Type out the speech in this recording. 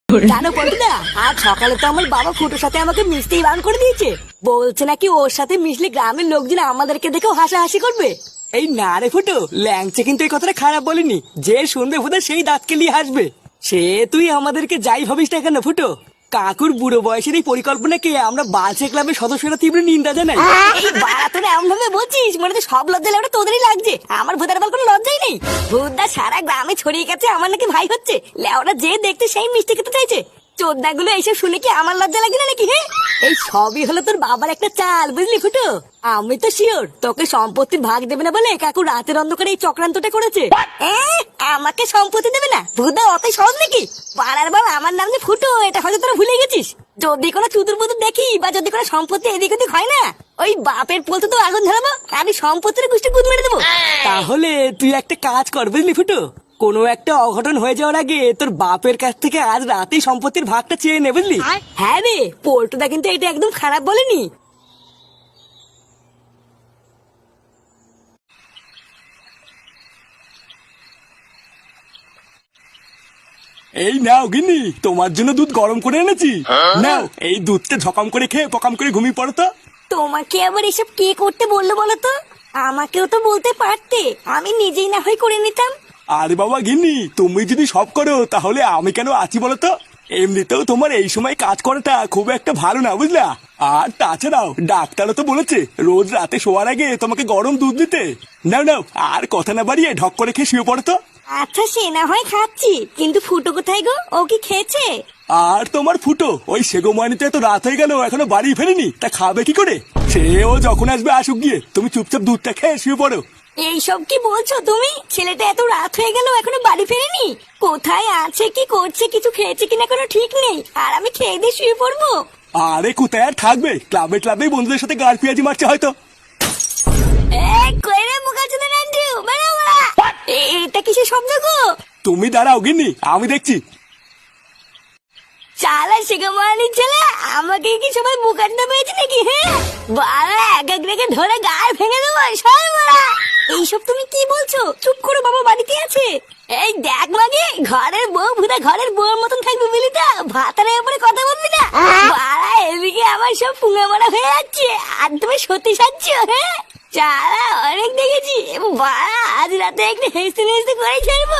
জানো পল্টুদা, আজ সকালে তো আমার বাবা ফুটোর সাথে আমাকে মিশতেই বারণ করে দিয়েছে। বলছে নাকি ওর সাথে মিশলে গ্রামের লোকজন আমাদেরকে দেখেও হাসাহাসি করবে। এই না রে ফুটো, ল্যাংচে কিন্তু এই কথাটা খারাপ বলেনি। যে শুনবে ফুটো সেই দাঁতকে নিয়ে হাসবে। সে তুই আমাদেরকে যাই ভাবিস না কেন ফুটো, কাকুর বুড়ো বয়সের এই পরিকল্পনাকে আমরা বালছে ক্লাবের সদস্যরা তীব্র নিন্দা জানাই। এই বাড়া তোরা এমন ভাবে বলছিস মনে হচ্ছে সব লজ্জা লেবটা তোদেরই লাগছে, আমার ভূতের বল কোনো লজ্জাই নেই। ভূতদা সারা গ্রামে ছড়িয়ে গেছে আমার নাকি ভাই হচ্ছে, লেওরা যে দেখতে সেই মিষ্টি খেতে চাইছে। চোদ্দা গুলো এইসব শুনে কি আমার লজ্জা লাগে না নাকি? হ্যাঁ, এই সবই হলো তোর বাবার একটা চাল, বুঝলি ফুটো? আমি তো শিওর তোকে সম্পত্তির ভাগ দেবে না বলে কাকু রাতের অন্ধকারে এই চক্রান্তটা করেছে। আমাকে সম্পত্তি দেবে না? ভূতদা অতই সহজ নাকি? পাড়ার বাবা আমার নাম যে ফুটো, এটা হয়তো তোরা ভুলে গেছিস। যদি কোনো চুতুর বুতুর দেখি বা যদি কোনো সম্পত্তি এদিক ওদিক হয় না, ওই বাপের পোলতে তো আগুন ধরাবো, আমি সম্পত্তির গোষ্ঠী গুদ মেরে দেবো। তাহলে তুই একটা কাজ কর বুঝলি ফুটো, কোনো একটা অঘটন হয়ে যাওয়ার আগে তোর বাপের কাছ থেকে আজ রাতেই সম্পত্তির ভাগটা চেয়ে নে বুঝলি। হ্যাঁ রে, পোল্টুদা কিন্তু এটা একদম খারাপ বলেনি। এই নাও গিন্নি, তোমার জন্য দুধ গরম করে এনেছি। নাও এই দুধটা ঝকাম করে খেয়ে পকাম করে ঘুমিয়ে পড়ো তো। তোমাকে আবার এসব কে করতে বললো বলো তো? আমাকেও তো বলতে পারতে, আমি নিজেই না হয় করে নিতাম। আরে বাবা গিন্নি, তুমি যদি সব করো তাহলে আমি কেন আছি বলো তো? এমনিতেও তোমার এই সময় কাজ করাটা খুব একটা ভালো না বুঝলা। আর তাছাড়াও ডাক্তারও তো বলেছে রোজ রাতে শোয়ার আগে তোমাকে গরম দুধ দিতে। নাও নাও, আর কথা না বাড়িয়ে ঢক করে খেয়ে শুয়ে পড়ো তো। আচ্ছা সে না হয় খাচ্ছি, কিন্তু ফুটো কোথায় গো? ও কি খেয়েছে? আর তোমার ফুটো ওই সেগোমানিতে তো রাত হয়ে গেল এখনো বাড়ি ফেরেনি, তা খাবে কি করে? সে ও যখন আসবে আসুক গিয়ে, তুমি চুপচাপ দুধটা খেয়ে শুয়ে পড়ো। এইসব কি বলছো তুমি? ছেলেটা এত রাত হয়ে গেল এখনো বাড়ি ফেরেনি। কোথায় আছে, কি করছে, কিছু খেয়েছে কিনা কোনো ঠিক নেই। আর আমি খেয়ে দিয়ে শুয়ে পড়বো? আরে কোথায় আর থাকবে, ক্লাবে ক্লাবে বন্ধুদের সাথে গাড় পেঁয়াজি মারছে হয়তো। কইরে মুখাচুদা নান্টু বেরো বড়া। এটা কিসের শব্দ গো? তুমি দাঁড়াও গিন্নি, আমি দেখছি। চালা সেগমানির ছেলে, আমাকে কি সবাই মুখান্ডা পেয়েছে নাকি? হ্যাঁ, বাড়া এক এক রেখে ধরে গায়ে ভেঙে দেবো সর বড়া। এইসব তুমি কি বলছো? চুপ করো, বাবা বাড়িতে আছে। এই দেখ মাগে, ঘরের বউ ভুদা ঘরের বউর মতন থাকবি বুঝলি তো, ভাতারের উপরে কথা বলবি না। বাড়া এদিকে আমার সব পুঙ্গা মারা হয়ে যাচ্ছে, আর তুমি সত্যি সাজছ? হ্যাঁ চালা অনেক দেখেছি, বাড়া আজ রাতে একটু হেসতে হেসতে করে ছাড়বো।